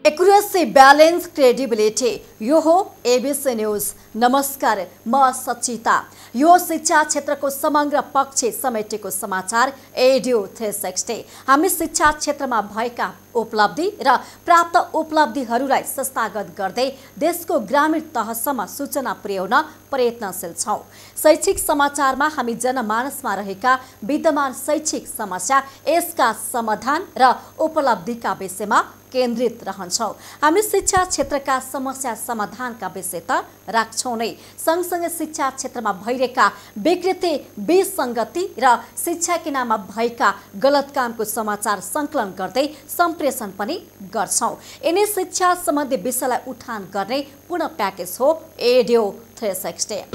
Accuracy, balance, credibility, यो हो ABC news. नमस्कार, म सचिता। यो शिक्षा क्षेत्रको समग्र पक्ष समेटेको समाचार एड्यु 360। हामी शिक्षा क्षेत्रमा भएका उपलब्धि र प्राप्त उपलब्धिहरूलाई संस्थागत गर्दै देशको ग्रामीण तहसम्म सूचना पुर्याउन प्रयत्नशील छौं। शैक्षिक समाचारमा हामी जनमानसमा रहेका विद्यमान शैक्षिक समस्या, यसका समाधान र उपलब्धिका विषयमा केन्द्रित रहन्छौं। हामी शिक्षा क्षेत्रका समस्या समाधानका विषय त राख्छौं नै, सँगसँगै शिक्षा क्षेत्रमा भइरहेका विकृति, विसङ्गति र शिक्षाको नाममा भएका गलत कामको समाचार सङ्कलन गर्दै सम्प्रेषण पनि गर्छौं। यिनै शिक्षा सम्बन्धी विषयलाई उठान गर्ने पूर्ण प्याकेज हो एड्यु 360।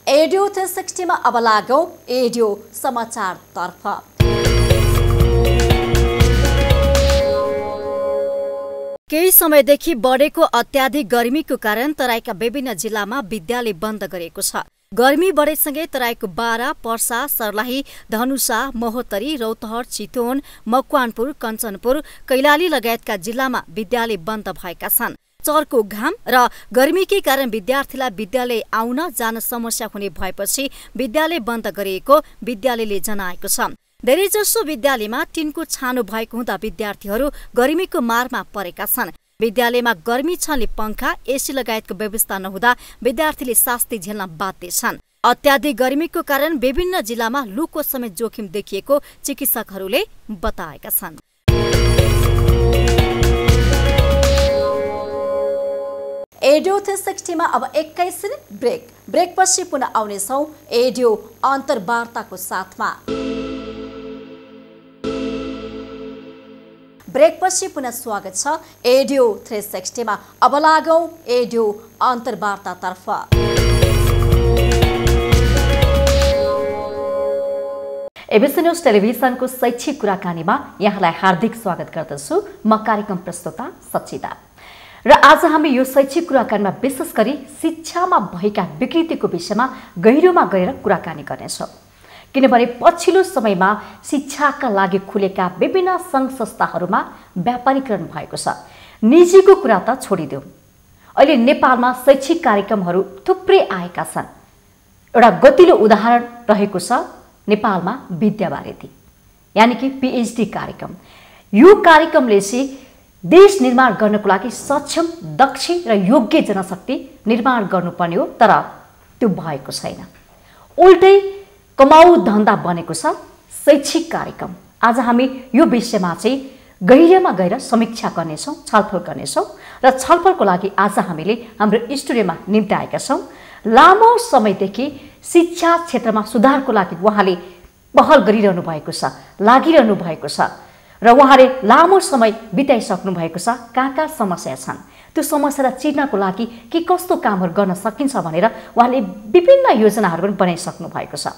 एड्यु 360 मा अब लागौं एड्यु समाचारतर्फ। केही समयदेखि बढेको अत्याधिक गर्मीको कारण तराईका विभिन्न जिल्लामा विद्यालय बन्द गरिएको छ। गर्मी बढेसँगै तराईको बारा, पर्सा, सर्लाही, धनुषा, महोत्तरी, रौतहट, चितवन, मकवानपुर, कञ्चनपुर, कैलाली लगायतका जिल्लामा विद्यालय बन्द भएका छन्। चर्को घाम र गर्मीकै कारण विद्यार्थीलाई विद्यालय आउन जान समस्या हुने भएपछि विद्यालय बन्द गरिएको विद्यालयले जनाएको छ। धेरैजसो विद्यालयमा टिनको छानो भएको हुँदा विद्यार्थीहरू गर्मीको मारमा परेका छन्। विद्यालयमा गर्मी छले पंखा, एसी लगायतको व्यवस्था नहुँदा विद्यार्थीले शास्ति झेल्न बाध्य छन्। अत्याधिक गर्मीको कारण विभिन्न जिल्लामा लूको समेत जोखिम देखिएको चिकित्सकहरूले बताएका छन्। एड्यु 360 मा अब 21 ब्रेकपछि पुनः आउनेछौं एड्यु अन्तर्वार्ताको साथमा। ब्रेकपछि पुनः स्वागत छ एड्यु 360 मा। अब लागौं एड्यु अन्तर्वार्तातर्फ। एबिसी न्यूज टेलिभिजनको शैक्षिक कुराकानीमा यहाँलाई हार्दिक स्वागत गर्दछु। म कार्यक्रम प्रस्तोता सचिता र आज हामी यो शैक्षिक कुराकानीमा विशेष गरी शिक्षामा भएका विकृतिको विषयमा गहिरोमा गएर कुराकानी गर्नेछौँ। किनभने पछिल्लो समयमा शिक्षाका लागि खुलेका विभिन्न सङ्घ संस्थाहरूमा व्यापारीकरण भएको छ। निजीको कुरा त छोडिदेऊ, अहिले नेपालमा शैक्षिक कार्यक्रमहरू थुप्रै आएका छन्। एउटा गतिलो उदाहरण रहेको छ नेपालमा विद्यावारिधि, यानि कि पीएचडी कार्यक्रम। यो कार्यक्रमले चाहिँ देश निर्माण गर्नको लागि सक्षम, दक्ष र योग्य जनशक्ति निर्माण गर्नुपर्ने हो, तर त्यो भएको छैन। उल्टै कमाउ धन्दा बनेको छ शैक्षिक कार्यक्रम। आज हामी यो विषयमा चाहिँ गहिरोमा गएर समीक्षा गर्नेछौँ, छलफल गर्नेछौँ र छलफलको लागि आज हामीले हाम्रो स्टुडियोमा निम्ताएका छौँ। लामो समयदेखि शिक्षा क्षेत्रमा सुधारको लागि उहाँले पहल गरिरहनु भएको छ, लागिरहनु भएको छ र उहाँले लामो समय बिताइसक्नु भएको छ। कहाँ समस्या छन्, त्यो समस्यालाई चिर्नको लागि के कस्तो कामहरू गर्न सकिन्छ भनेर उहाँले विभिन्न योजनाहरू पनि बनाइसक्नु भएको छ।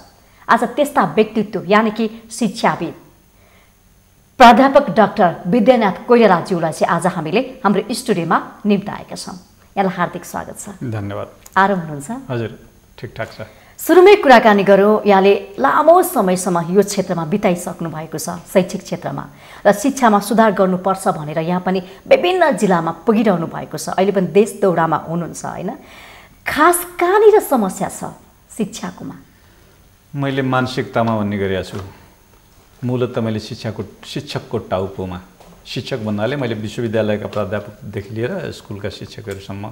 आज त्यस्ता व्यक्तित्व यानि कि शिक्षाविद प्राध्यापक डाक्टर विद्यानाथ कोइरालाज्यूलाई चाहिँ आज हामीले हाम्रो स्टुडियोमा निम्ताएका छौँ। यहाँलाई हार्दिक स्वागत छ। धन्यवाद। आराम हुनुहुन्छ? हजुर, ठिकठाक छ। सुरुमै कुराकानी गरौँ, यहाँले लामो समयसम्म यो क्षेत्रमा बिताइसक्नु भएको छ, शैक्षिक क्षेत्रमा, र शिक्षामा सुधार गर्नुपर्छ भनेर यहाँ पनि विभिन्न जिल्लामा पुगिरहनु भएको छ। अहिले पनि देश दौडामा हुनुहुन्छ होइन? खास कहाँनिर समस्या छ शिक्षाकोमा? मैले मानसिकतामा भन्ने गरेको छु। मूलतः मैले शिक्षकको टाउकोमा, शिक्षक भन्नाले मैले विश्वविद्यालयका प्राध्यापकदेखि लिएर स्कुलका शिक्षकहरूसम्म,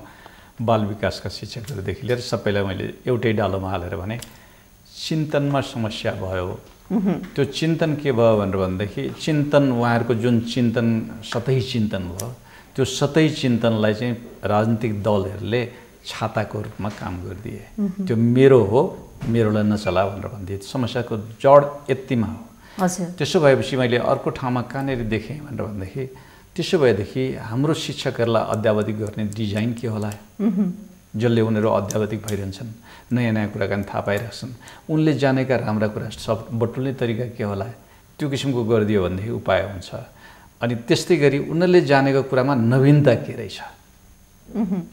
बाल विकासका शिक्षकहरूदेखि लिएर सबैलाई मैले एउटै डालोमा हालेर भने चिन्तनमा समस्या भयो। त्यो चिन्तन के भयो भनेर भनेदेखि चिन्तन उहाँहरूको जुन चिन्तन सतही चिन्तन भयो, त्यो सतही चिन्तनलाई चाहिँ राजनीतिक दलहरूले छाताको रूपमा काम गरिदिए। त्यो मेरो हो, मेरोलाई नचला भनेर भनिदिए। समस्याको जड यतिमा हो। त्यसो भएपछि मैले अर्को ठाउँमा कहाँनिर देखेँ भनेर भनेदेखि त्यसो भएदेखि हाम्रो शिक्षकहरूलाई अध्यावधिक गर्ने डिजाइन के होला, जसले उनीहरू अध्यावधिक भइरहन्छन्, नयाँ नयाँ कुराकानी थाहा पाइरहेछन्, उनले जानेका राम्रा कुरा सब बटुल्ने तरिका के होला, त्यो किसिमको गरिदियो भनेदेखि उपाय हुन्छ। अनि त्यस्तै गरी उनीहरूले जानेको कुरामा नवीनता के रहेछ,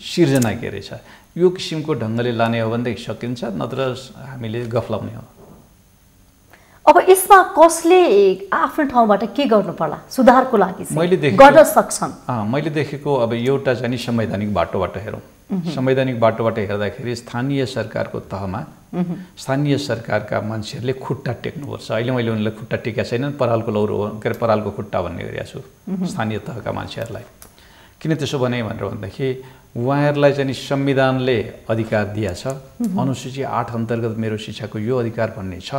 सिर्जना के रहेछ, यो किसिमको ढङ्गले लाने हो भनेदेखि सकिन्छ, नत्र हामीले गफलाउने हो। अब यसमा कसले आफ्नो ठाउँबाट के गर्नु पर्ला सुधारको लागि गर्न सक्छन्? मैले देखेको अब एउटा चाहिँ संवैधानिक बाटोबाट हेरौँ। संवैधानिक बाटोबाट हेर्दाखेरि स्थानीय सरकारको तहमा स्थानीय सरकारका मान्छेहरूले खुट्टा टेक्नुपर्छ। अहिले मैले उनीहरूलाई खुट्टा टेकेका छैनन्, परालको लौरो के अरे परालको खुट्टा भन्ने गरिरहेको छु स्थानीय तहका मान्छेहरूलाई। किन त्यसो भने भनेर भन्दाखेरि उहाँहरूलाई चाहिँ संविधानले अधिकार दिएको छ, अनुसूची 8 अन्तर्गत मेरो शिक्षाको यो अधिकार भन्ने छ,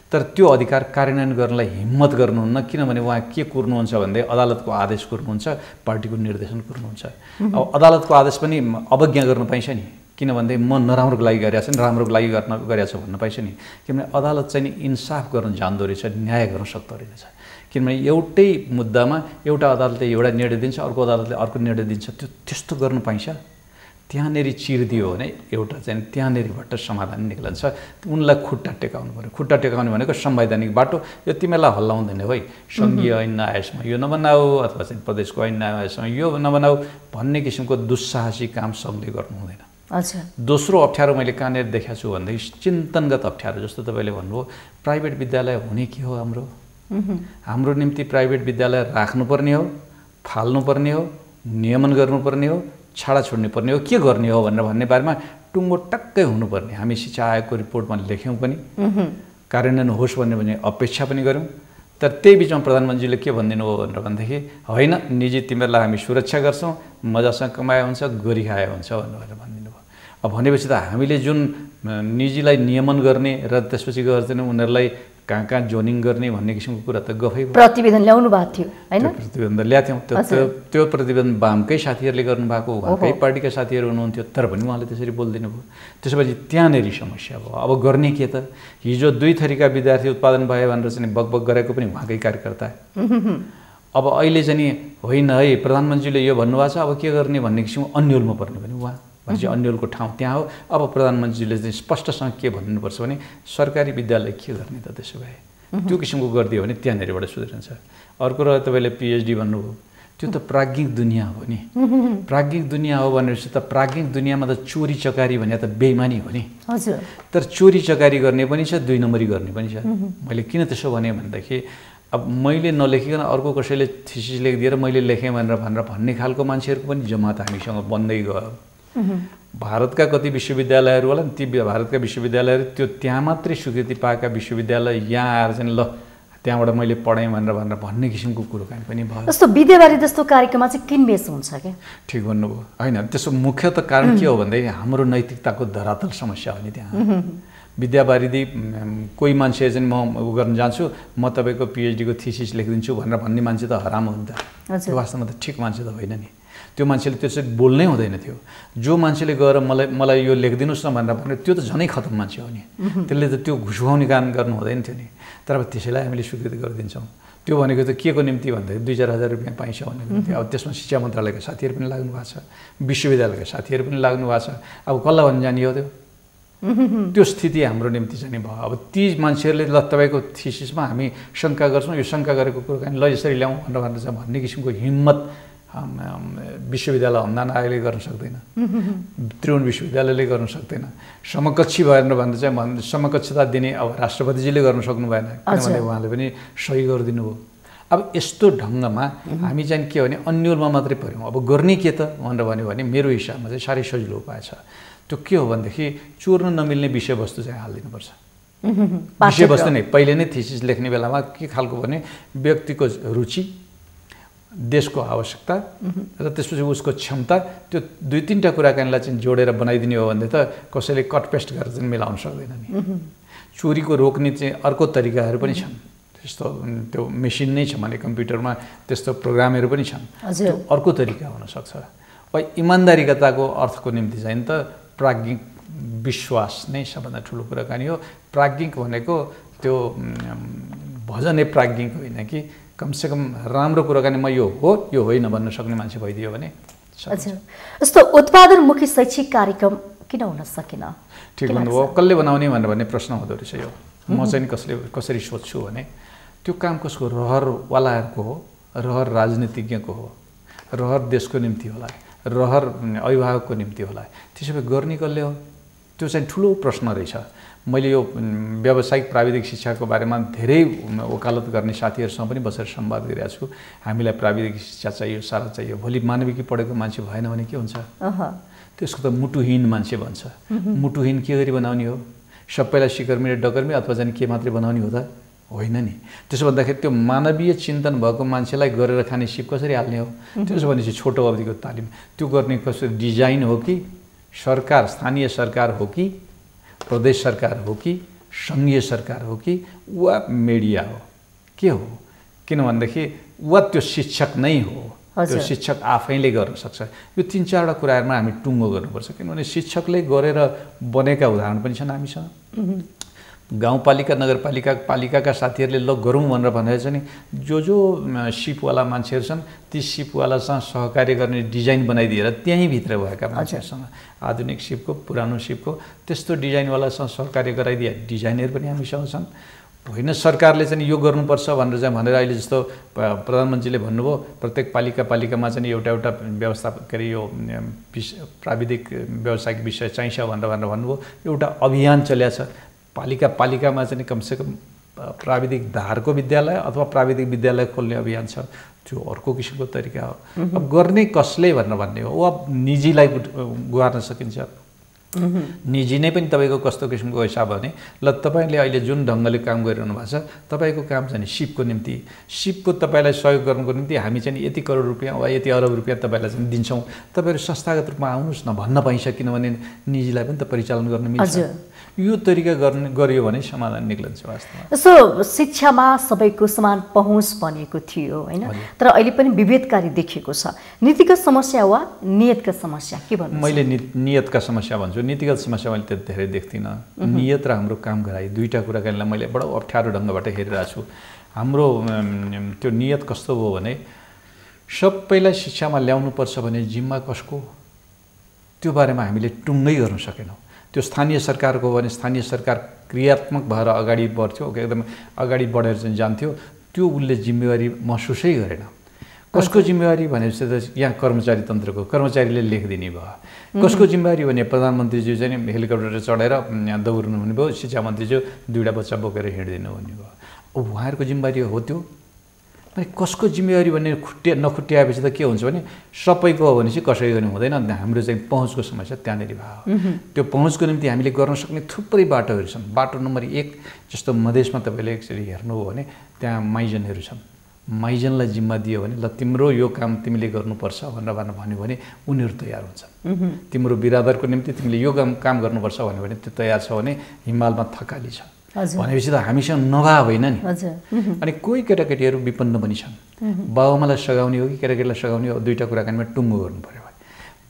तर त्यो अधिकार कार्यान्वयन गर्नलाई हिम्मत गर्नुहुन्न। किनभने उहाँ के कुर्नुहुन्छ भन्दै अदालतको आदेश कुर्नुहुन्छ, पार्टीको निर्देशन कुर्नुहुन्छ। अब अदालतको आदेश पनि अवज्ञा गर्न पाइन्छ नि, किनभने म नराम्रोको लागि गरेको छु नि, राम्रोको लागि गरेको छु भन्न पाइन्छ नि। किनभने अदालत चाहिँ इन्साफ गर्न जान्दो रहेछ, न्याय गर्न सक्दो रहेछ। किनभने एउटै मुद्दामा एउटा अदालतले एउटा निर्णय दिन्छ, अर्को अदालतले अर्को निर्णय दिन्छ, त्यो त्यस्तो गर्न पाइन्छ? त्यहाँनेरि चिरिदियो भने एउटा चाहिँ त्यहाँनेरिबाट समाधान निक्लन्छ। उनलाई खुट्टा टेकाउनु पर्यो। खुट्टा टेकाउने भनेको संवैधानिक बाटो। यो तिमीलाई हल्लाउँदैन है, सङ्घीय ऐन नआएसम्म यो नबनाऊ, अथवा चाहिँ प्रदेशको ऐन नआएसम्म यो नबनाऊ भन्ने किसिमको दुस्साहसी काम सङ्घले गर्नु हुँदैन। दोस्रो अप्ठ्यारो मैले कहाँनिर देखाएको छु भन्दाखेरि चिन्तनगत अप्ठ्यारो। जस्तो तपाईँले भन्नुभयो प्राइभेट विद्यालय हुने के हो हाम्रो निम्ति प्राइभेट विद्यालय राख्नुपर्ने हो, फाल्नुपर्ने हो, नियमन गर्नुपर्ने हो, छाडा छोड्नु पर्ने हो, के गर्ने हो भनेर भन्ने बारेमा टुङ्गो टक्कै हुनुपर्ने। हामी शिक्षा आयोगको रिपोर्टमा लेख्यौँ पनि, कार्यान्वयन होस् भन्ने अपेक्षा पनि गऱ्यौँ। तर त्यही बिचमा प्रधानमन्त्रीले के भनिदिनु हो भनेर भन्दाखेरि होइन निजी तिमीहरूलाई हामी सुरक्षा गर्छौँ, मजासँग कमाए हुन्छ, गरी खाए हुन्छ भनेर भनिदिनु भयो। अब भनेपछि त हामीले जुन निजीलाई नियमन गर्ने र त्यसपछि गर्दैन उनीहरूलाई कहाँ जोनिङ गर्ने भन्ने किसिमको कुरा त गफै प्रतिवेदन ल्याउनु भएको थियो हैन? प्रतिवेदन ल्याथ्यौँ। त्यो प्रतिवेदन वामकै साथीहरूले गर्नुभएको, उहाँकै पार्टीका साथीहरू हुनुहुन्थ्यो, तर पनि उहाँले त्यसरी बोलिदिनु भयो। त्यसपछि त्यहाँनेरि समस्या भयो। अब गर्ने के त? हिजो 2 थरीका विद्यार्थी उत्पादन भयो भनेर चाहिँ बकबक गरेको पनि उहाँकै कार्यकर्ता। अब अहिले चाहिँ होइन है प्रधानमन्त्रीले यो भन्नुभएको छ, अब के गर्ने भन्ने किसिमको अन्यलमा पर्ने पनि उहाँ भनेपछि अन्यलको ठाउँ त्यहाँ हो। अब प्रधानमन्त्रीले चाहिँ स्पष्टसँग के भन्नुपर्छ भने सरकारी विद्यालय के गर्ने त? त्यसो भए त्यो किसिमको गरिदियो भने त्यहाँनिरबाट सुध्रिन्छ। अर्को र तपाईँले पिएचडी भन्नुभयो, त्यो त प्राज्ञिक दुनियाँ हो नि। प्राज्ञिक दुनियाँ हो भनेपछि त प्राज्ञिक दुनियाँमा त चोरी चकारी भने त बेइमानी हो नि। हजुर। तर चोरी चकारी गर्ने पनि छ, 2 नम्बरी गर्ने पनि छ। मैले किन त्यसो भने भनेदेखि अब मैले नलेखिकन अर्को कसैले थिसिस लेखिदिएर मैले लेखेँ भनेर भन्ने खालको मान्छेहरूको पनि जमात हामीसँग बन्दै गयो। भारतका कति विश्वविद्यालयहरू होला नि, ती भारतका विश्वविद्यालयहरू त्यो त्यहाँ मात्रै स्वीकृति पाएका विश्वविद्यालय यहाँ आएर चाहिँ ल त्यहाँबाट मैले पढेँ भनेर भन्ने किसिमको कुरोकानी पनि भयो। जस्तो विद्यावारी जस्तो कार्यक्रममा चाहिँ किनबेच हुन्छ क्या? ठिक भन्नुभयो। होइन त्यसो मुख्य त कारण के हो भन्दाखेरि हाम्रो नैतिकताको धरातल समस्या हो नि त्यहाँ। विद्यावारिधि कोही मान्छे चाहिँ म गर्न जान्छु, म तपाईँको पिएचडीको थिसिस लेखिदिन्छु भनेर भन्ने मान्छे त हराम हो नि त। त्यो वास्तवमा त ठिक मान्छे त होइन नि। त्यो मान्छेले त्यसरी बोल्नै हुँदैन थियो। जो मान्छेले गएर मलाई यो लेखिदिनुहोस् न भनेर भने त्यो त झनै खतम मान्छे हो नि। त्यसले त त्यो घुसुवाउने काम गर्नु हुँदैन थियो नि। तर अब त्यसैलाई हामीले स्वीकृति गरिदिन्छौँ। त्यो भनेको त के को निम्ति भन्दाखेरि 2-4 हजार रुपियाँ पाइन्छ भनेको निम्ति। अब त्यसमा शिक्षा मन्त्रालयका साथीहरू पनि लाग्नु भएको छ, विश्वविद्यालयका साथीहरू पनि लाग्नु भएको छ। अब कसलाई भन्न जाने हो त्यो स्थिति हाम्रो निम्ति चाहिँ भयो। अब ती मान्छेहरूले ल तपाईँको थिसिसमा हामी शङ्का गर्छौँ, यो शङ्का गरेको कुरो ल यसरी ल्याउँ भनेर चाहिँ भन्ने किसिमको हिम्मत विश्वविद्यालय अनुदान आयोगले गर्न सक्दैन, त्रिभुवन विश्वविद्यालयले गर्न सक्दैन। समकक्षी भएर भन्दा चाहिँ समकक्षता दिने अब राष्ट्रपतिजीले गर्न सक्नु भएन, किनभने उहाँले पनि सही गरिदिनु भयो। अब यस्तो ढङ्गमा हामी चाहिँ के भने अन्यलमा मात्रै पऱ्यौँ। अब गर्ने के त भनेर भन्यो भने मेरो हिसाबमा चाहिँ साह्रै सजिलो उपाय छ। त्यो के हो भनेदेखि चोर्न नमिल्ने विषयवस्तु चाहिँ हालिदिनुपर्छ। विषयवस्तु नै पहिले नै थिसिस लेख्ने बेलामा के खालको भने व्यक्तिको रुचि, देशको आवश्यकता र त्यसपछि उसको क्षमता, त्यो 2-3टा कुराकानीलाई चाहिँ जोडेर बनाइदिने हो भने त कसैले कटपेस्ट गरेर चाहिँ मिलाउन सक्दैन नि। चोरीको रोक्ने चाहिँ अर्को तरिकाहरू पनि छन्। त्यस्तो त्यो मेसिन नै छ भने कम्प्युटरमा त्यस्तो प्रोग्रामहरू पनि छन्। त्यो अर्को तरिका हुनसक्छ। इमान्दारिकताको अर्थको निम्ति चाहिँ त प्राज्ञिक विश्वास नै सबभन्दा ठुलो कुराकानी हो। प्राज्ञिक भनेको त्यो भजनै प्राज्ञिक होइन कि कमसेकम राम्रो कुराकानी म यो हो यो होइन भन्न सक्ने मान्छे भइदियो भने। अच्छा, जस्तो उत्पादनमुखी शैक्षिक कार्यक्रम किन हुन सकेन? ठिक भन्नुभयो। कसले बनाउने भनेर भन्ने प्रश्न हुँदो रहेछ। यो म चाहिँ कसरी सोध्छु भने त्यो काम कसको? रहरवालाहरूको हो, रहर राजनीतिज्ञको हो, रहर देशको निम्ति होला, रहर अभिभावकको निम्ति होला, त्यसो भए गर्ने कसले हो? त्यो चाहिँ ठुलो प्रश्न रहेछ। मैले यो व्यावसायिक प्राविधिक शिक्षाको बारेमा धेरै वकालत गर्ने साथीहरूसँग पनि बसेर संवाद गरिरहेको छु। हामीलाई प्राविधिक शिक्षा चाहियो, सारा चाहियो। भोलि मानविकी पढेको मान्छे भएन भने के हुन्छ? त्यसको त मुटुहीन मान्छे भन्छ। मुटुहीन के गरी बनाउने हो? सबैलाई सिकर्मी र डकर्मी अथवा चाहिँ के मात्रै बनाउने हो त? होइन नि। त्यसो भन्दाखेरि त्यो मानवीय चिन्तन भएको मान्छेलाई गरेर खाने सिप कसरी हाल्ने हो? त्यसो भनेपछि छोटो अवधिको तालिम त्यो गर्ने कसरी डिजाइन हो कि सरकार, स्थानीय सरकार हो कि प्रदेश सरकार हो कि सङ्घीय सरकार हो कि वा मिडिया हो, के हो? किनभनेदेखि वा त्यो शिक्षक नै हो, त्यो शिक्षक आफैले गर्न सक्छ। यो 3-4वटा कुराहरूमा हामी टुङ्गो गर्नुपर्छ। किनभने शिक्षकले गरेर बनेका उदाहरण पनि छन् हामीसँग। गाउँपालिका नगरपालिका पालिकाका साथीहरूले ल गरौँ भनेर भनेर चाहिँ जो सिपवाला मान्छेहरू छन् ती सिपवालासँग सहकार्य गर्ने डिजाइन बनाइदिएर त्यहीँभित्र भएका मान्छेहरूसँग आधुनिक सिपको पुरानो सिपको त्यस्तो डिजाइनवालासँग सहकार्य गराइदिए डिजाइनहरू पनि हामीसँग छन्। होइन सरकारले चाहिँ यो गर्नुपर्छ भनेर चाहिँ भनेर अहिले जस्तो प्रधानमन्त्रीले भन्नुभयो प्रत्येक पालिकामा चाहिँ एउटा व्यवस्था के अरे यो प्राविधिक व्यावसायिक विषय चाहिन्छ भनेर भन्नुभयो। एउटा अभियान चलेको छ पालिकामा चाहिँ कमसेकम प्राविधिक धारको विद्यालय अथवा प्राविधिक विद्यालय खोल्ने अभियान छ। त्यो अर्को किसिमको तरिका हो। अब गर्ने कसले भनेर भन्ने हो? अब निजीलाई गुहार्न सकिन्छ। निजी नै पनि तपाईँको कस्तो किसिमको हिसाब भने ल तपाईँले अहिले जुन ढङ्गले काम गरिरहनु भएको छ तपाईँको काम चाहिँ सिपको निम्ति सिपको तपाईँलाई सहयोग गर्नुको निम्ति हामी चाहिँ यति करोड रुपियाँ वा यति अरब रुपियाँ तपाईँलाई चाहिँ दिन्छौँ, तपाईँहरू संस्थागत रूपमा आउनुहोस् न भन्न पाइन्छ। किनभने निजीलाई पनि त परिचालन गर्न मिल्छ। यो तरिका गरियो भने समाधान निक्लन्छ वास्तवमा। सो शिक्षामा सबैको समान पहुँच बनेको थियो होइन, तर अहिले पनि विभेदकारी देखिएको छ। नीतिगत समस्या वा नियतका समस्या के भन्नु? मैले नियतका समस्या भन्छु। नीतिगत समस्या मैले त्यति धेरै देख्दिनँ। नियत र हाम्रो काम गराइ दुईवटा कुराकानीलाई मैले बडो अप्ठ्यारो ढङ्गबाट हेरिरहेको छु। हाम्रो त्यो नियत कस्तो भयो भने सबैलाई शिक्षामा ल्याउनुपर्छ भने जिम्मा कसको त्यो बारेमा हामीले टुङ्गै गर्न सकेनौँ। त्यो स्थानीय सरकारको हो भने स्थानीय सरकार क्रियात्मक भएर अगाडि बढ्थ्यो, एकदम अगाडि बढेर चाहिँ जान्थ्यो। त्यो उसले जिम्मेवारी महसुसै गरेन। कसको जिम्मेवारी भनेपछि त यहाँ कर्मचारी तन्त्रको, कर्मचारीले लेखिदिने भयो। कसको जिम्मेवारी भने प्रधानमन्त्रीज्यू चाहिँ हेलिकप्टर चढेर दौड्नु भन्ने भयो, शिक्षा मन्त्रीज्यू दुईवटा बच्चा बोकेर हिँड्दिनु भन्ने भयो। अब उहाँहरूको जिम्मेवारी हो त्यो। अनि कसको जिम्मेवारी भन्ने नखुट्याएपछि त के हुन्छ भने सबैको हो भने चाहिँ कसैको पनि हुँदैन। हाम्रो चाहिँ पहुँचको समस्या त्यहाँनिर भयो। त्यो पहुँचको निम्ति हामीले गर्न सक्ने थुप्रै बाटोहरू छन्। बाटो नम्बर 1 जस्तो मधेसमा तपाईँले एकचोटि हेर्नुभयो भने त्यहाँ माइजनहरू छन्। माइजनलाई जिम्मा दियो भने ल तिम्रो यो काम तिमीले गर्नुपर्छ भनेर भन्यो भने उनीहरू तयार हुन्छन्। तिम्रो बिरादरको निम्ति तिमीले यो काम गर्नुपर्छ भन्यो भने त्यो तयार छ भने हिमालमा थकाली छ भनेपछि त हामीसँग नभए होइन नि। अनि कोही केटाकेटीहरू विपन्न पनि छन्। बाबुआमालाई सघाउने हो कि केटाकेटीलाई सघाउने हो दुईवटा कुराकानीमा टुङ्गो गर्नु पऱ्यो।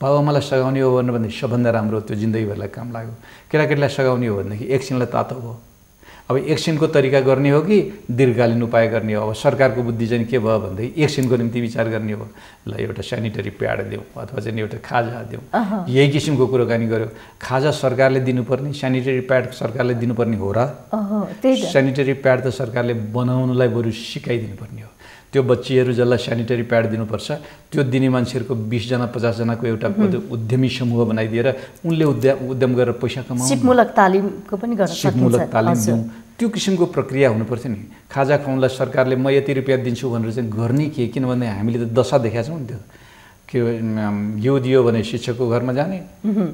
बाबुआमालाई सघाउने हो भनेदेखि सबभन्दा राम्रो त्यो जिन्दगीभरलाई काम लाग्यो। केटाकेटीलाई सघाउने हो भनेदेखि एकछिनलाई तातो भयो। अब एकछिनको तरिका गर्ने हो कि दीर्घकालीन उपाय गर्ने हो? अब सरकारको बुद्धि चाहिँ के भयो भनेदेखि एकछिनको निम्ति विचार गर्ने हो। ल एउटा सेनिटरी प्याड दिउँ अथवा चाहिँ एउटा खाजा दिउँ, यही किसिमको कुराकानी गर्यो। खाजा सरकारले दिनुपर्ने, सेनिटरी प्याड सरकारले दिनुपर्ने हो र? सेनिटरी प्याड त सरकारले बनाउनुलाई बरु सिकाइदिनुपर्ने हो। त्यो बच्चीहरू जसलाई सेनिटरी प्याड दिनुपर्छ त्यो दिने मान्छेहरूको 20 जना 50 जनाको एउटा उद्यमी समूह बनाइदिएर उनले उद्यम गरेर पैसा कमाउनु। सिपमूलक तालिमको पनि गर्न सकिन्छ। सिपमूलक तालिम दिउँ, त्यो किसिमको प्रक्रिया हुनुपर्छ नि। खाजा खुवाउनलाई सरकारले म यति रुपियाँ दिन्छु भनेर चाहिँ गर्ने के? किनभने हामीले त दशा देखाएको छौँ नि। त्यो के घिउ दियो भने शिक्षकको घरमा जाने,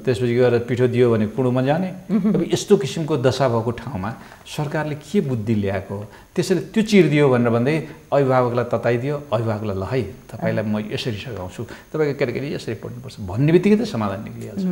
त्यसपछि गएर पिठो दियो भने कुँडोमा जाने। अब यस्तो किसिमको दशा भएको ठाउँमा सरकारले के बुद्धि ल्याएको हो? त्यसैले त्यो चिरिदियो भनेर भन्दै अभिभावकलाई तताइदियो। अभिभावकलाई ल है तपाईँलाई म यसरी सघाउँछु, तपाईँको केटाकेटी यसरी पढ्नुपर्छ भन्ने बित्तिकै त समाधान निक्लिहाल्छ।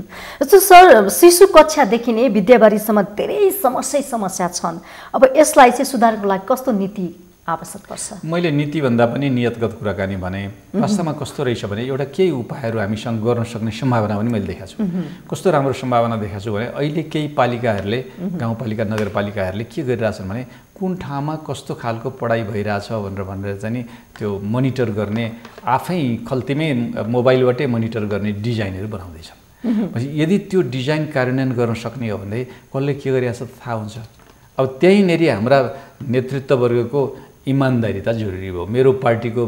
जस्तो सर शिशु कक्षादेखि नै विद्याबारीसम्म धेरै समस्या छन्। अब यसलाई चाहिँ सुधारको लागि कस्तो नीति आवश्यक पर्छ? मैले नीतिभन्दा पनि नियतगत कुराकानी भने वास्तवमा कस्तो रहेछ भने एउटा केही उपायहरू हामीसँग गर्न सक्ने सम्भावना पनि मैले देखाएको छु। कस्तो राम्रो सम्भावना देखाएको छु भने अहिले केही पालिकाहरूले, गाउँपालिका नगरपालिकाहरूले के गरिरहेछन् भने कुन ठाउँमा कस्तो खालको पढाइ भइरहेछ भनेर चाहिँ त्यो मोनिटर गर्ने, आफै खल्तीमै मोबाइलबाटै मोनिटर गर्ने डिजाइनहरू बनाउँदैछन्। यदि त्यो डिजाइन कार्यान्वयन गर्न सक्ने हो भने कसले के गरिरहेछ थाहा हुन्छ। अब त्यहीँनेरि हाम्रा नेतृत्ववर्गको इमान्दारिता जरुरी भयो। मेरो पार्टीको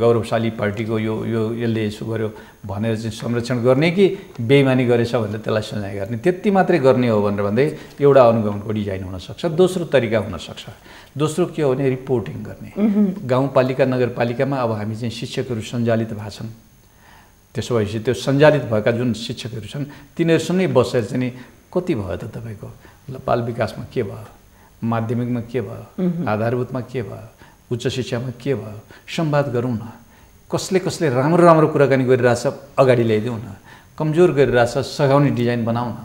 गौरवशाली पार्टीको यो यो यसले यसो गर्यो भनेर चाहिँ संरक्षण गर्ने कि बेइमानी गरेछ भनेर त्यसलाई सजाय गर्ने, त्यति मात्रै गर्ने हो भनेर भन्दै एउटा अनुगमनको डिजाइन हुनसक्छ। दोस्रो तरिका हुनसक्छ, दोस्रो के हो भने रिपोर्टिङ गर्ने। गाउँपालिका नगरपालिकामा अब हामी चाहिँ शिक्षकहरू सञ्चालित भएको छन्, त्यसो भएपछि त्यो सञ्चालित भएका जुन शिक्षकहरू छन् तिनीहरूसँगै बसेर चाहिँ कति भयो त तपाईँको बाल विकासमा के भयो, माध्यमिकमा के भयो, आधारभूतमा के भयो, उच्च शिक्षामा के भयो, संवाद गरौँ न। कसले कसले राम्रो राम्रो कुराकानी गरिरहेछ अगाडि ल्याइदेऊ न, कमजोर गरिरहेछ सघाउने डिजाइन बनाऊ न,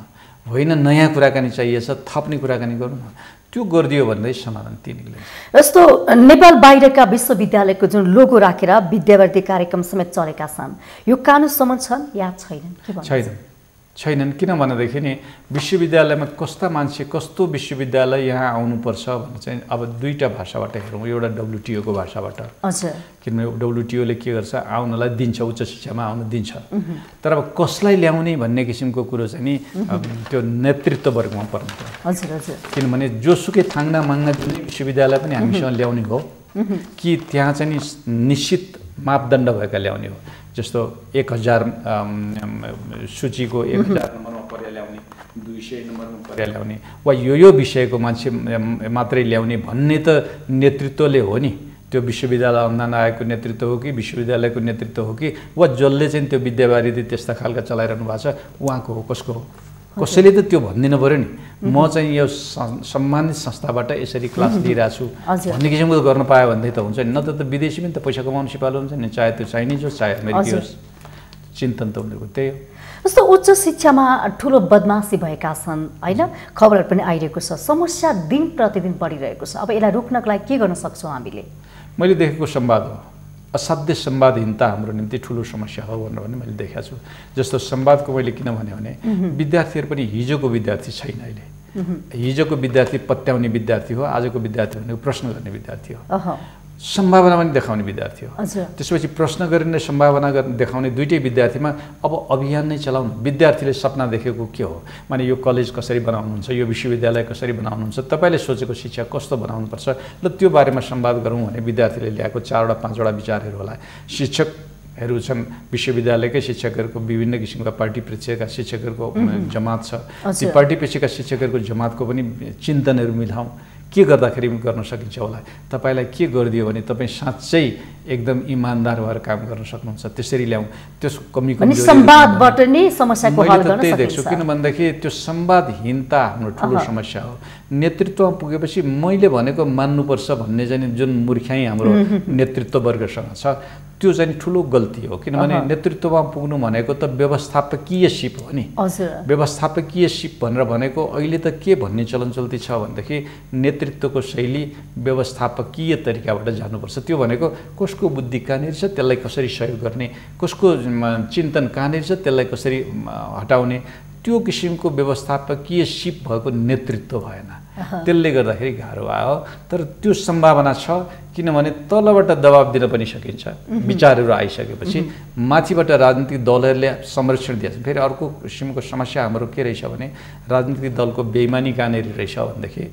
होइन नयाँ कुराकानी चाहिएछ थप्ने कुराकानी गरौँ न। त्यो गरिदियो भन्दै समाधान त्यही निक्लिन्छ। जस्तो नेपाल बाहिरका विश्वविद्यालयको जुन लोगो राखेर विद्यार्थी कार्यक्रम समेत चलेका छन्, यो कानुनसम्म छन् या छैनन्? छैनन्। किन भनेदेखि नि विश्वविद्यालयमा कस्ता मान्छे कस्तो विश्वविद्यालय यहाँ आउनुपर्छ भने चाहिँ अब दुईवटा भाषाबाट हेरौँ। एउटा WTO को भाषाबाट, हजुर, किनभने WTO ले के गर्छ आउनलाई दिन्छ, उच्च शिक्षामा आउन दिन्छ, तर अब कसलाई ल्याउने भन्ने किसिमको कुरो चाहिँ नि त्यो नेतृत्व वर्गमा पर्छ। हजुर हजुर, किनभने जोसुकै थाङ्ना माग्ना जुनै विश्वविद्यालय पनि हामीसँग ल्याउने हो कि त्यहाँ चाहिँ नि निश्चित मापदण्ड भएका ल्याउने हो। जस्तो 1000 सूचीको 1000 नम्बरमा पर्या ल्याउने, 200 नम्बरमा पर्या ल्याउने वा यो विषयको मान्छे मात्रै ल्याउने भन्ने त नेतृत्वले हो नि। त्यो विश्वविद्यालय अनुदान आयोगको नेतृत्व हो कि विश्वविद्यालयको नेतृत्व हो कि वा जसले चाहिँ त्यो विद्यावारिधि त्यस्ता खालका चलाइरहनु भएको छ उहाँको हो, कसको हो? कसैले त त्यो भनिदिनु पऱ्यो नि। म चाहिँ यो सम्मानित संस्थाबाट यसरी क्लास लिइरहेको छु भन्ने किसिमको गर्न पायो भने त हुन्छ नि। नत्र त विदेशी पनि त पैसा कमाउनु सिपालु हुन्छ नि, चाहे त्यो चाइनिज होस् चाहे अमेरिकी होस्। चिन्तन त उनीहरूको त्यही हो। जस्तो उच्च शिक्षामा ठुलो बदमासी भएका छन् होइन, खबरहरू पनि आइरहेको छ, समस्या दिन प्रतिदिन बढिरहेको छ। अब यसलाई रोक्नको लागि के गर्न सक्छौँ हामीले? मैले देखेको संवाद हो, असाध्य संवादहीनता हाम्रो निम्ति ठुलो समस्या हो भनेर पनि मैले देखेको छु। जस्तो संवादको मैले किन भन्यो भने विद्यार्थीहरू पनि हिजोको विद्यार्थी छैन अहिले। हिजोको विद्यार्थी पत्याउने विद्यार्थी हो, आजको विद्यार्थी भनेको प्रश्न गर्ने विद्यार्थी हो, सम्भावना पनि देखाउने विद्यार्थी हो। त्यसपछि प्रश्न गरेर सम्भावना देखाउने दुईटै विद्यार्थीमा अब अभियान नै चलाउनु। विद्यार्थीले सपना देखेको के हो, माने यो कलेज कसरी बनाउनुहुन्छ, यो विश्वविद्यालय कसरी बनाउनुहुन्छ, तपाईँले सोचेको शिक्षा कस्तो बनाउनुपर्छ, ल त्यो बारेमा संवाद गरौँ भने विद्यार्थीले ल्याएको 4 वा 5 वटा विचारहरू होला। शिक्षकहरू छन्, विश्वविद्यालयकै शिक्षकहरूको विभिन्न किसिमका पार्टी पेक्षाका शिक्षकहरूको जमात छ, ती पार्टी पेक्षाका शिक्षकहरूको जमातको पनि चिन्तनहरू मिलाउँ। के गर्दाखेरि गर्न सकिन्छ होला, तपाईँलाई के गरिदियो भने तपाईँ साँच्चै एकदम इमान्दार भएर काम गर्न सक्नुहुन्छ, त्यसरी ल्याउँ। त्यस कमी संवादबाट नै समस्याको हल गर्न सकिन्छ। देख्छु किनभनेदेखि त्यो संवादहीनता हाम्रो ठुलो समस्या हो। नेतृत्वमा पुगेपछि मैले भनेको मान्नुपर्छ भन्ने चाहिँ जुन मूर्खाइ हाम्रो नेतृत्व वर्गसँग छ त्यो चाहिँ ठुलो गल्ती हो। किनभने नेतृत्वमा पुग्नु भनेको त व्यवस्थापकीय सिप हो नि। व्यवस्थापकीय सिप भनेर भनेको अहिले त के भन्ने चलन चल्ती छ भनेदेखि नेतृत्वको शैली व्यवस्थापकीय तरिकाबाट जानुपर्छ। त्यो भनेको कसको बुद्धि कहाँनिर छ त्यसलाई कसरी सहयोग गर्ने, कसको चिन्तन कहाँनिर छ त्यसलाई कसरी हटाउने, त्यो किसिमको व्यवस्थापकीय सिप भएको नेतृत्व भएन। त्यसले गर्दाखेरि गाह्रो आयो। तर त्यो सम्भावना छ, किनभने तलबाट दबाब दिन पनि सकिन्छ। विचारहरू आइसकेपछि माथिबाट राजनीतिक दलहरूले संरक्षण दिएछ। फेरि अर्को किसिमको समस्या हाम्रो के रहेछ भने राजनीतिक दलको बेइमानी कहाँनिर रहेछ भनेदेखि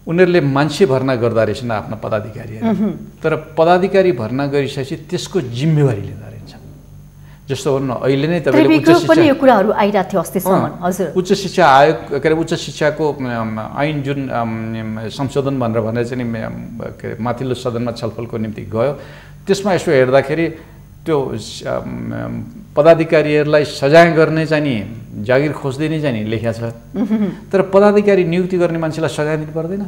उनीहरूले मान्छे भर्ना गर्दा रहेछन् आफ्ना पदाधिकारीहरू, तर पदाधिकारी भर्ना गरिसकेपछि त्यसको जिम्मेवारी लिँदा रहेछ। जस्तो भन्नु अहिले नै तपाईँले उच्च शिक्षा आयोग के अरे उच्च शिक्षाको ऐन जुन संशोधन भनेर चाहिँ माथिल्लो सदनमा छलफलको निम्ति गयो, त्यसमा यसो हेर्दाखेरि त्यो पदाधिकारीहरूलाई सजाय गर्ने चाहिँ नि जागिर खोज्दै नै चाहिँ नि लेखिया छ। तर पदाधिकारी नियुक्ति गर्ने मान्छेलाई सजाय दिनु पर्दैन।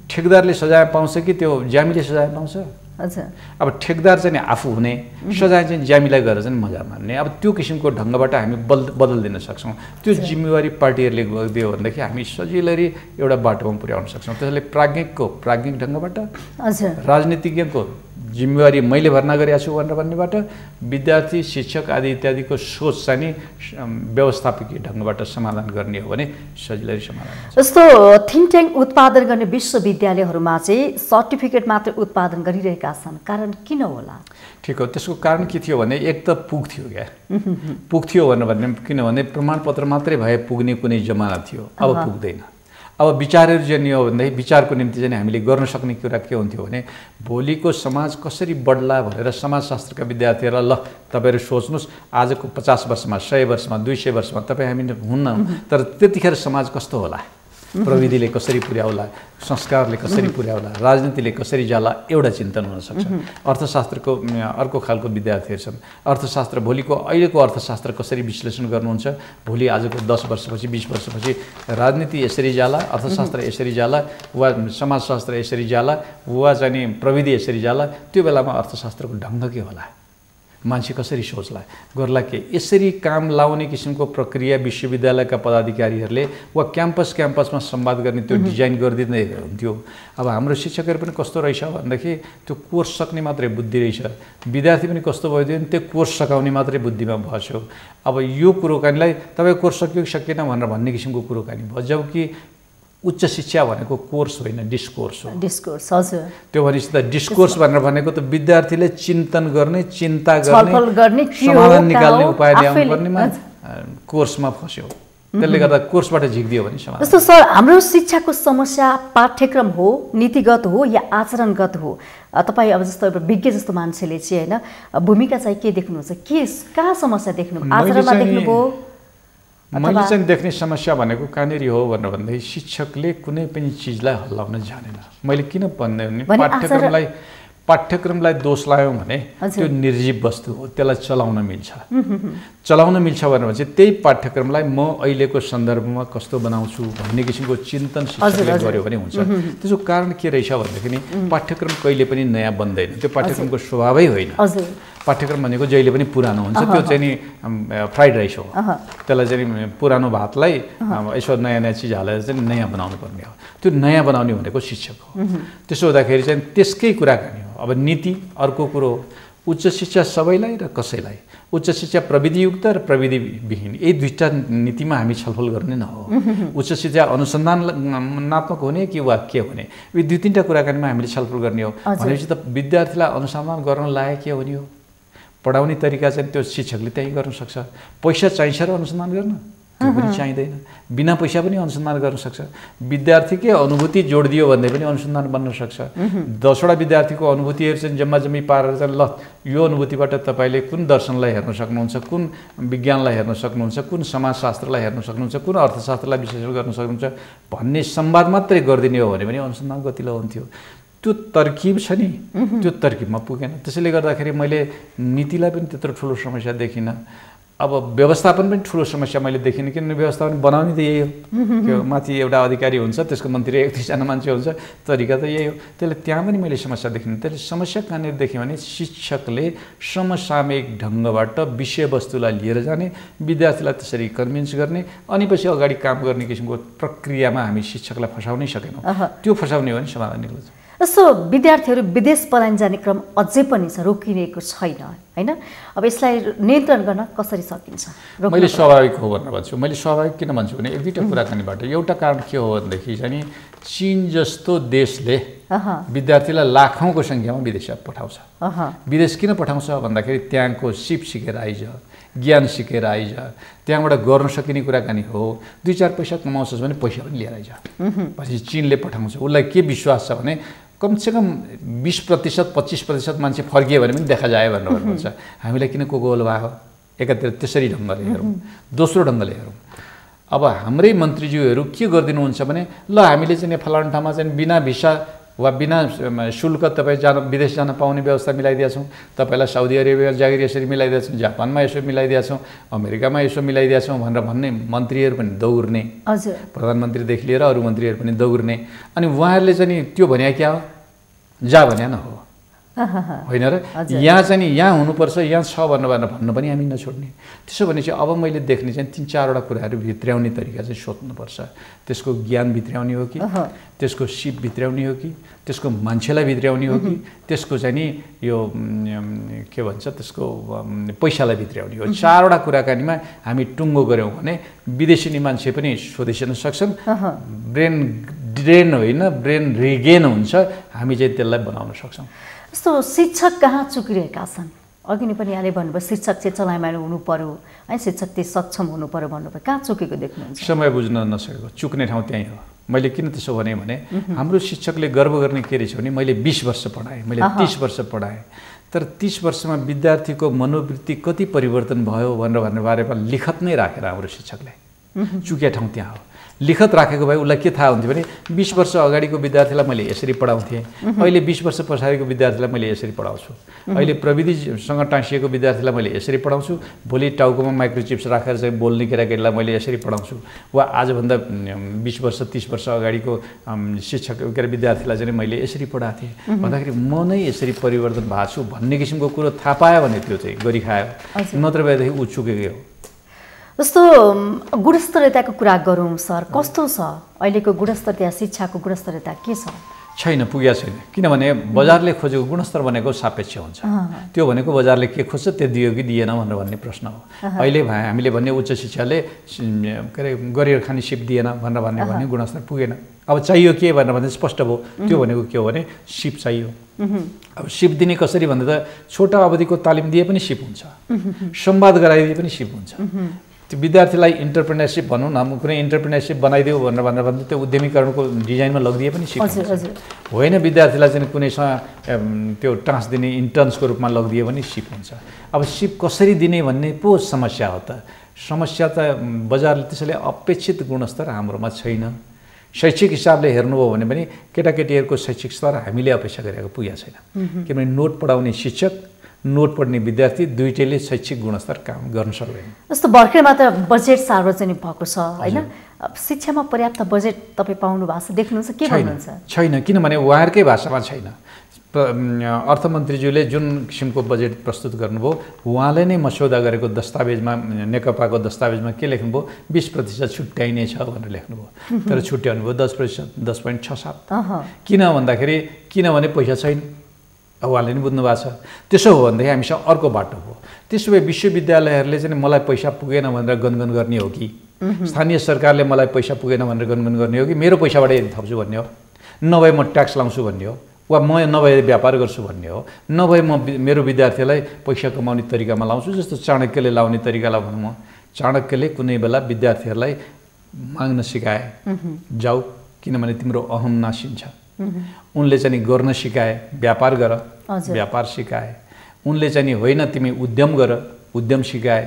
ठेकदारले सजाय पाउँछ कि त्यो ज्यामीले सजाय पाउँछ? अब ठेकदार चाहिँ नि आफू हुने, सजाय चाहिँ ज्यामीलाई गरेर चाहिँ मजा मान्ने। अब त्यो किसिमको ढङ्गबाट हामी बदलिदिन सक्छौँ। त्यो जिम्मेवारी पार्टीहरूले दियो भनेदेखि हामी सजिलै एउटा बाटोमा पुर्याउन सक्छौँ। त्यसैले प्राज्ञिक ढङ्गबाट, राजनीतिज्ञको जिम्मेवारी मैले भर्ना गरेको छु भनेर भन्नेबाट, विद्यार्थी शिक्षक आदि इत्यादिको सोच चाहिँ नि व्यवस्थापकीय ढङ्गबाट समाधान गर्ने हो भने सजिलै समाधान हुन्छ। जस्तो थिङ्क ट्याङ्क उत्पादन गर्ने विश्वविद्यालयहरूमा चाहिँ सर्टिफिकेट मात्र उत्पादन गरिरहेका छन्, कारण किन होला? ठिक हो, त्यसको कारण के थियो भने एक त पुग्थ्यो क्या, पुग्थ्यो भनेर भन्ने किनभने प्रमाणपत्र मात्रै भए पुग्ने कुनै जमाना थियो, अब पुग्दैन। अब विचारहरू जन्य हो भन्दाखेरि विचारको निम्ति चाहिँ हामीले गर्न सक्ने कुरा के हुन्थ्यो भने भोलिको समाज कसरी बढ्ला भनेर समाजशास्त्रका विद्यार्थीहरूलाई ल तपाईँहरू सोच्नुहोस् आजको 50 वर्षमा 100 वर्षमा 200 वर्षमा तपाईँ हामी हुन्न तर त्यतिखेर समाज कस्तो होला, प्रविधिले कसरी पुर्याउला, संस्कारले कसरी पुर्याउला, राजनीतिले कसरी जाला, एउटा चिन्तन हुनसक्छ। अर्थशास्त्रको अर्को खालको विद्यार्थीहरू छन्। अर्थशास्त्र भोलिको अहिलेको अर्थशास्त्र कसरी विश्लेषण गर्नुहुन्छ, भोलि आजको 10 वर्षपछि 20 वर्षपछि राजनीति यसरी जाला, अर्थशास्त्र यसरी जाला, वा समाजशास्त्र यसरी जाला, वा चाहिँ प्रविधि यसरी जाला, त्यो बेलामा अर्थशास्त्रको ढङ्ग के होला, मान्छे कसरी सोच्ला, गर्ला के, यसरी काम लाउने किसिमको प्रक्रिया विश्वविद्यालयका पदाधिकारीहरूले वा क्याम्पसमा संवाद गर्ने त्यो डिजाइन गरिदिँदै हुन्थ्यो। अब हाम्रो शिक्षकहरू पनि कस्तो रहेछ भन्दाखेरि त्यो कोर्स सक्ने मात्रै बुद्धि रहेछ, विद्यार्थी पनि कस्तो भयो भने त्यो कोर्स सकाउने मात्रै बुद्धिमा भएछ। अब यो कुरोकानीलाई तपाईँ कोर्स सक्यो कि सकेन भनेर भन्ने किसिमको कुरोकानी भयो, जबकि उच्च शिक्षा भनेको कोर्स होइन, डिस्कोर्स हो। डिस्कोर्स, हजुर। त्यो भनेपछि त डिस्कोर्स भनेर भनेको त विद्यार्थीले चिन्तन गर्ने, चिन्ता गर्ने, समाधान निकाल्ने उपाय ल्याउनु पर्नेमा कोर्समा फस्यो। त्यसले गर्दा कोर्सबाट झिक्दियो भने समाधान। जस्तो सर, हाम्रो शिक्षाको समस्या पाठ्यक्रम हो, नीतिगत हो या आचरणगत हो? तपाईँ अब जस्तो एउटा विज्ञ जस्तो मान्छेले चाहिँ होइन भूमिका चाहिँ के देख्नुहुन्छ, के कहाँ समस्या देख्नु, आचरणमा देख्नुभयो? मैले चाहिँ देख्ने समस्या भनेको कहाँनिर हो भनेर भन्दाखेरि शिक्षकले कुनै पनि चिजलाई हल्लाउन जानेन। मैले किन भन्दै भने पाठ्यक्रमलाई दोष लायौँ भने त्यो निर्जीव वस्तु हो, त्यसलाई चलाउन मिल्छ। चलाउन मिल्छ भनेर चाहिँ त्यही पाठ्यक्रमलाई म अहिलेको सन्दर्भमा कस्तो बनाउँछु भन्ने किसिमको चिन्तन शिक्षकले गर्यो भने हुन्छ। त्यसको कारण के रहेछ भनेदेखि पाठ्यक्रम कहिले पनि नयाँ बन्दैन, त्यो पाठ्यक्रमको स्वभावै होइन। पाठ्यक्रम भनेको जहिले पनि पुरानो हुन्छ, त्यो चाहिँ नि फ्राइड राइस हो, त्यसलाई चाहिँ पुरानो भातलाई यसो नयाँ नयाँ चिज हालेर चाहिँ नयाँ बनाउनु पर्ने हो। त्यो नयाँ बनाउने भनेको शिक्षक हो। त्यसो हुँदाखेरि चाहिँ त्यसकै कुराकानी हो। अब नीति अर्को कुरो हो, उच्च शिक्षा सबैलाई र कसैलाई, उच्च शिक्षा प्रविधियुक्त र प्रविधिविहीन, यही दुईवटा नीतिमा हामी छलफल गर्ने न हो। उच्च शिक्षा अनुसन्धानात्मक हुने कि वा के हुने, यी दुई तिनवटा कुराकानीमा हामीले छलफल गर्ने हो। भनेपछि त विद्यार्थीलाई अनुसन्धान गर्न लायक के हुने हो, पढाउने तरिका चाहिँ त्यो शिक्षकले त्यही गर्न सक्छ। पैसा चाहिन्छ र अनुसन्धान गर्न त्यो पनि चाहिँदैन, बिना पैसा पनि अनुसन्धान गर्न सक्छ। विद्यार्थीकै अनुभूति जोडिदियो भन्दै पनि अनुसन्धान बन्न सक्छ। 10वटा विद्यार्थीको अनुभूतिहरू चाहिँ जम्मा जम्मी पारेर चाहिँ ल यो अनुभूतिबाट तपाईँले कुन दर्शनलाई हेर्न सक्नुहुन्छ, कुन विज्ञानलाई हेर्न सक्नुहुन्छ, कुन समाजशास्त्रलाई हेर्न सक्नुहुन्छ, कुन अर्थशास्त्रलाई विश्लेषण गर्न सक्नुहुन्छ भन्ने संवाद मात्रै गरिदिने हो भने पनि अनुसन्धान गतिलो हुन्थ्यो। त्यो तरकिब छ नि, त्यो तरकिबमा पुगेन। त्यसैले गर्दाखेरि मैले नीतिलाई पनि त्यत्रो ठुलो समस्या देखिनँ। अब व्यवस्थापन पनि ठुलो समस्या मैले देखिनँ, किनभने व्यवस्थापन बनाउने त यही हो, माथि एउटा अधिकारी हुन्छ, त्यसको मन्त्री 31जना मान्छे हुन्छ, तरिका त यही हो। त्यसले त्यहाँ पनि मैले समस्या देखिनँ। त्यसले समस्या कहाँनिर देखेँ भने शिक्षकले समसामयिक ढङ्गबाट विषयवस्तुलाई लिएर जाने, विद्यार्थीलाई त्यसरी कन्भिन्स गर्ने, अनि पछि अगाडि काम गर्ने किसिमको प्रक्रियामा हामी शिक्षकलाई फसाउनै सकेनौँ। त्यो फसाउने हो भने समाधान निक्ल्छ। जस्तो विद्यार्थीहरू विदेश पलायन जाने क्रम अझै पनि छ, रोकिएको छैन होइन? अब यसलाई नियन्त्रण गर्न कसरी सकिन्छ? मैले स्वाभाविक हो भनेर भन्छु। मैले स्वाभाविक किन भन्छु भने एक दुईवटा कुराकानीबाट। एउटा कारण के हो भनेदेखि चाहिँ चीन जस्तो देशले विद्यार्थीलाई लाखौँको सङ्ख्यामा विदेश पठाउँछ। विदेश किन पठाउँछ भन्दाखेरि त्यहाँको सिप सिकेर आइज, ज्ञान सिकेर आइज, त्यहाँबाट गर्न सकिने कुराकानी हो। 2-4 पैसा कमाउँछस् भने पैसा पनि लिएर आइज। पछि चीनले पठाउँछ। उसलाई के विश्वास छ भने कमसेकम 20% 25% मान्छे फर्कियो भने पनि देखा जायो भनेर भन्नुहुन्छ। हामीलाई किन कोगोल भयो? एकातिर त्यसरी ढङ्गले हेरौँ, दोस्रो ढङ्गले हेरौँ। अब हाम्रै मन्त्रीज्यूहरू के गरिदिनुहुन्छ भने ल हामीले चाहिँ फलाना ठाउँमा चाहिँ बिना भिसा वा बिना शुल्क तपाईँ विदेश जान पाउने व्यवस्था मिलाइदिएछौँ, तपाईँलाई साउदी अरेबिया जागिर यसरी मिलाइदिएछौँ, जापानमा यसो मिलाइदिएछौँ, अमेरिकामा यसो मिलाइदिएछौँ भनेर भन्ने मन्त्रीहरू पनि दौड्ने, प्रधानमन्त्रीदेखि लिएर अरू मन्त्रीहरू पनि दौड्ने। अनि उहाँहरूले चाहिँ त्यो भने क्या हो, जा भने न हो होइन र? यहाँ चाहिँ यहाँ हुनुपर्छ, यहाँ छ भनेर भन्नु पनि हामी नछोड्ने। त्यसो भने चाहिँ अब मैले देख्ने चाहिँ 3-4वटा कुराहरू भित्र्याउने तरिका चाहिँ सोध्नुपर्छ। त्यसको ज्ञान भित्र्याउने हो कि, त्यसको सिप भित्र्याउने हो कि, त्यसको मान्छेलाई भित्र्याउने हो कि, त्यसको चाहिँ नि यो के भन्छ त्यसको पैसालाई भित्र्याउने हो। 4वटा कुराकानीमा हामी टुङ्गो गऱ्यौँ भने विदेशी मान्छे पनि स्वदेशी हुन सक्छन्। ब्रेन ड्रेन होइन, ब्रेन रिगेन हुन्छ। हामी चाहिँ त्यसलाई बनाउन सक्छौँ। जस्तो शिक्षक कहाँ चुकिरहेका छन्? अघि नै पनि यहाँले भन्नुभयो शिक्षक चाहिँ चलायमान हुनु पर्यो है, शिक्षक चाहिँ सक्षम हुनु पर्यो भन्नुभयो। कहाँ चुकेको देख्नुहुन्छ? समय बुझ्न नसकेको, चुक्ने ठाउँ त्यहीँ हो। मैले किन त्यसो भने हाम्रो शिक्षकले गर्व गर्ने के रहेछ भने मैले 20 वर्ष पढाएँ, मैले 30 वर्ष पढाएँ, तर 30 वर्षमा विद्यार्थीको मनोवृत्ति कति परिवर्तन भयो भन्ने बारेमा लिखत नै राखेर हाम्रो शिक्षकले चुकिया ठाउँ त्यहाँ हो। लिखत राखेको भए उसलाई के थाहा हुन्थ्यो भने 20 वर्ष अगाडिको विद्यार्थीलाई मैले यसरी पढाउँथेँ, अहिले 20 वर्ष पछाडिको विद्यार्थीलाई मैले यसरी पढाउँछु, अहिले प्रविधिसँग टाँसिएको विद्यार्थीलाई मैले यसरी पढाउँछु, भोलि टाउकोमा माइक्रोचिप्स राखेर चाहिँ बोल्ने केटाकेटीलाई मैले यसरी पढाउँछु, वा आजभन्दा 20 वर्ष 30 वर्ष अगाडिको शिक्षक के अरे विद्यार्थीलाई चाहिँ मैले यसरी पढाएको थिएँ भन्दाखेरि म नै यसरी परिवर्तन भएको छु भन्ने किसिमको कुरो थाहा पायो भने त्यो चाहिँ गरिखायो, नत्र भएदेखि ऊ चुकेकै हो। जस्तो गुणस्तरीयताको कुरा गरौँ सर, कस्तो छ अहिलेको गुणस्तरीय शिक्षाको गुणस्तरीयता के छ? छैन, पुगेको छैन। किनभने बजारले खोजेको गुणस्तर भनेको सापेक्ष हुन्छ, त्यो भनेको बजारले के खोज्छ त्यो दियो कि दिएन भनेर भन्ने प्रश्न हो। अहिले हामीले भन्ने उच्च शिक्षाले के अरे गरेर खाने सिप दिएन भनेर भन्ने गुणस्तर पुगेन। अब चाहियो के भनेर भन्दा स्पष्ट भयो, त्यो भनेको के हो भने सिप चाहियो। अब सिप दिने कसरी भन्दा त छोटा अवधिको तालिम दिए पनि सिप हुन्छ, संवाद गराइदिए पनि सिप हुन्छ। त्यो विद्यार्थीलाई इन्टरप्रेन्योरसिप भनौँ न, कुनै इन्टरप्रेन्योरसिप बनाइदियो भनेर भन्दा त्यो उद्यमीकरणको डिजाइनमा लगिदिए पनि सिप हुन्छ। होइन, विद्यार्थीलाई चाहिँ कुनैसँग त्यो टाँस दिने इन्टर्न्सको रूपमा लगिदिए पनि सिप हुन्छ। अब सिप कसरी दिने भन्ने पो समस्या हो त। समस्या त बजारले त्यसैले अपेक्षित गुणस्तर हाम्रोमा छैन। शैक्षिक हिसाबले हेर्नुभयो भने पनि केटाकेटीहरूको शैक्षिक स्तर हामीले अपेक्षा गरेको पुगेको छैन। किनभने नोट पढाउने शिक्षक, नोट पढ्ने विद्यार्थी दुईटैले शैक्षिक गुणस्तर काम गर्न सक्दैन। जस्तो भर्खर मात्र बजेट सार्वजनिक भएको छ होइन, शिक्षामा पर्याप्त बजेट तपाईँ पाउनु भएको छ, देख्नुहुन्छ के भन्नुहुन्छ? छैन, किनभने उहाँहरूकै भाषामा छैन। अर्थमन्त्रीज्यूले जुन किसिमको बजेट प्रस्तुत गर्नुभयो उहाँले नै मस्यौदा गरेको दस्तावेजमा, नेकपाको दस्तावेजमा के लेख्नुभयो 20% छुट्याइने छ भनेर लेख्नुभयो, तर छुट्याउनु भयो 10%, 10.67। किन भन्दाखेरि किनभने पैसा छैन, उहाँले नि बुझ्नु भएको छ। त्यसो हो भनेदेखि हामीसँग अर्को बाटो हो। त्यसो भए विश्वविद्यालयहरूले चाहिँ मलाई पैसा पुगेन भनेर गनगन गर्ने हो कि, स्थानीय सरकारले मलाई पैसा पुगेन भनेर गनगन गर्ने हो कि मेरो पैसाबाट यदि थप्छु भन्ने हो, नभए म ट्याक्स लाउँछु भन्ने हो, वा म नभए व्यापार गर्छु भन्ने हो, नभए म मेरो विद्यार्थीलाई पैसा कमाउने तरिकामा लाउँछु। जस्तो चाणक्यले लाउने तरिकालाई भनौँ, म चाणक्यले कुनै बेला विद्यार्थीहरूलाई माग्न सिकाए, जाऊ किनभने तिम्रो अहम नासिन्छ। उनले चाहिँ गर्न सिकाए, व्यापार गर, व्यापार सिकाए। उनले चाहिँ होइन तिमी उद्यम गर, उद्यम सिकाए।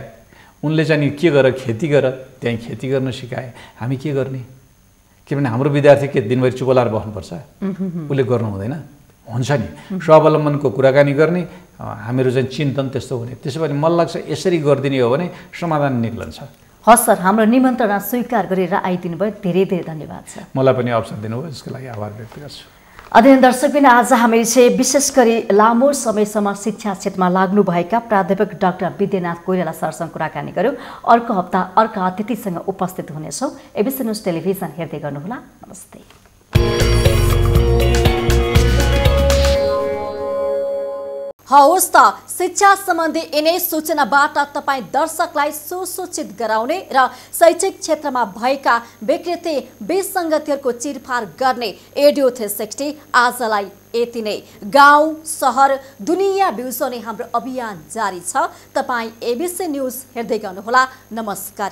उनले चाहिँ के गर, खेती गर, त्यहीँ खेती गर्न सिकाए। हामी के गर्ने? किनभने हाम्रो विद्यार्थी के दिनभरि चुप लाएर बस्नुपर्छ? उसले गर्नु हुँदैन। हुन्छ नि, स्वावलम्बनको कुराकानी गर्ने, हामीहरू चाहिँ चिन्तन त्यस्तो हुने। त्यसो भने मलाई लाग्छ यसरी गरिदिने हो भने समाधान निक्लन्छ। हस् सर, हाम्रो निमन्त्रणा स्वीकार गरेर आइदिनु भयो, धेरै धेरै धन्यवाद छ। मलाई पनि अवसर दिनुभयो, यसको लागि आभार व्यक्त गर्छु। अध्ययन दर्शकबिन, आज हामीले चाहिँ विशेष गरी लामो समयसम्म शिक्षा क्षेत्रमा लाग्नुभएका प्राध्यापक डाक्टर विद्यानाथ कोइराला सरसँग कुराकानी गऱ्यौँ। अर्को हप्ता अर्का अतिथिसँग उपस्थित हुनेछौँ। एबिसी न्युज टेलिभिजन हेर्दै गर्नुहोला। नमस्ते। हवस् त, शिक्षा सम्बन्धी यिनै सूचनाबाट तपाईँ दर्शकलाई सुसूचित गराउने र शैक्षिक क्षेत्रमा भएका विकृति विसङ्गतिहरूको चिरफार गर्ने एडियो 360 आजलाई यति नै। गाउँ सहर दुनियाँ बिउसाउने हाम्रो अभियान जारी छ। तपाईँ एबिसी न्युज हेर्दै गर्नुहोला। नमस्कार।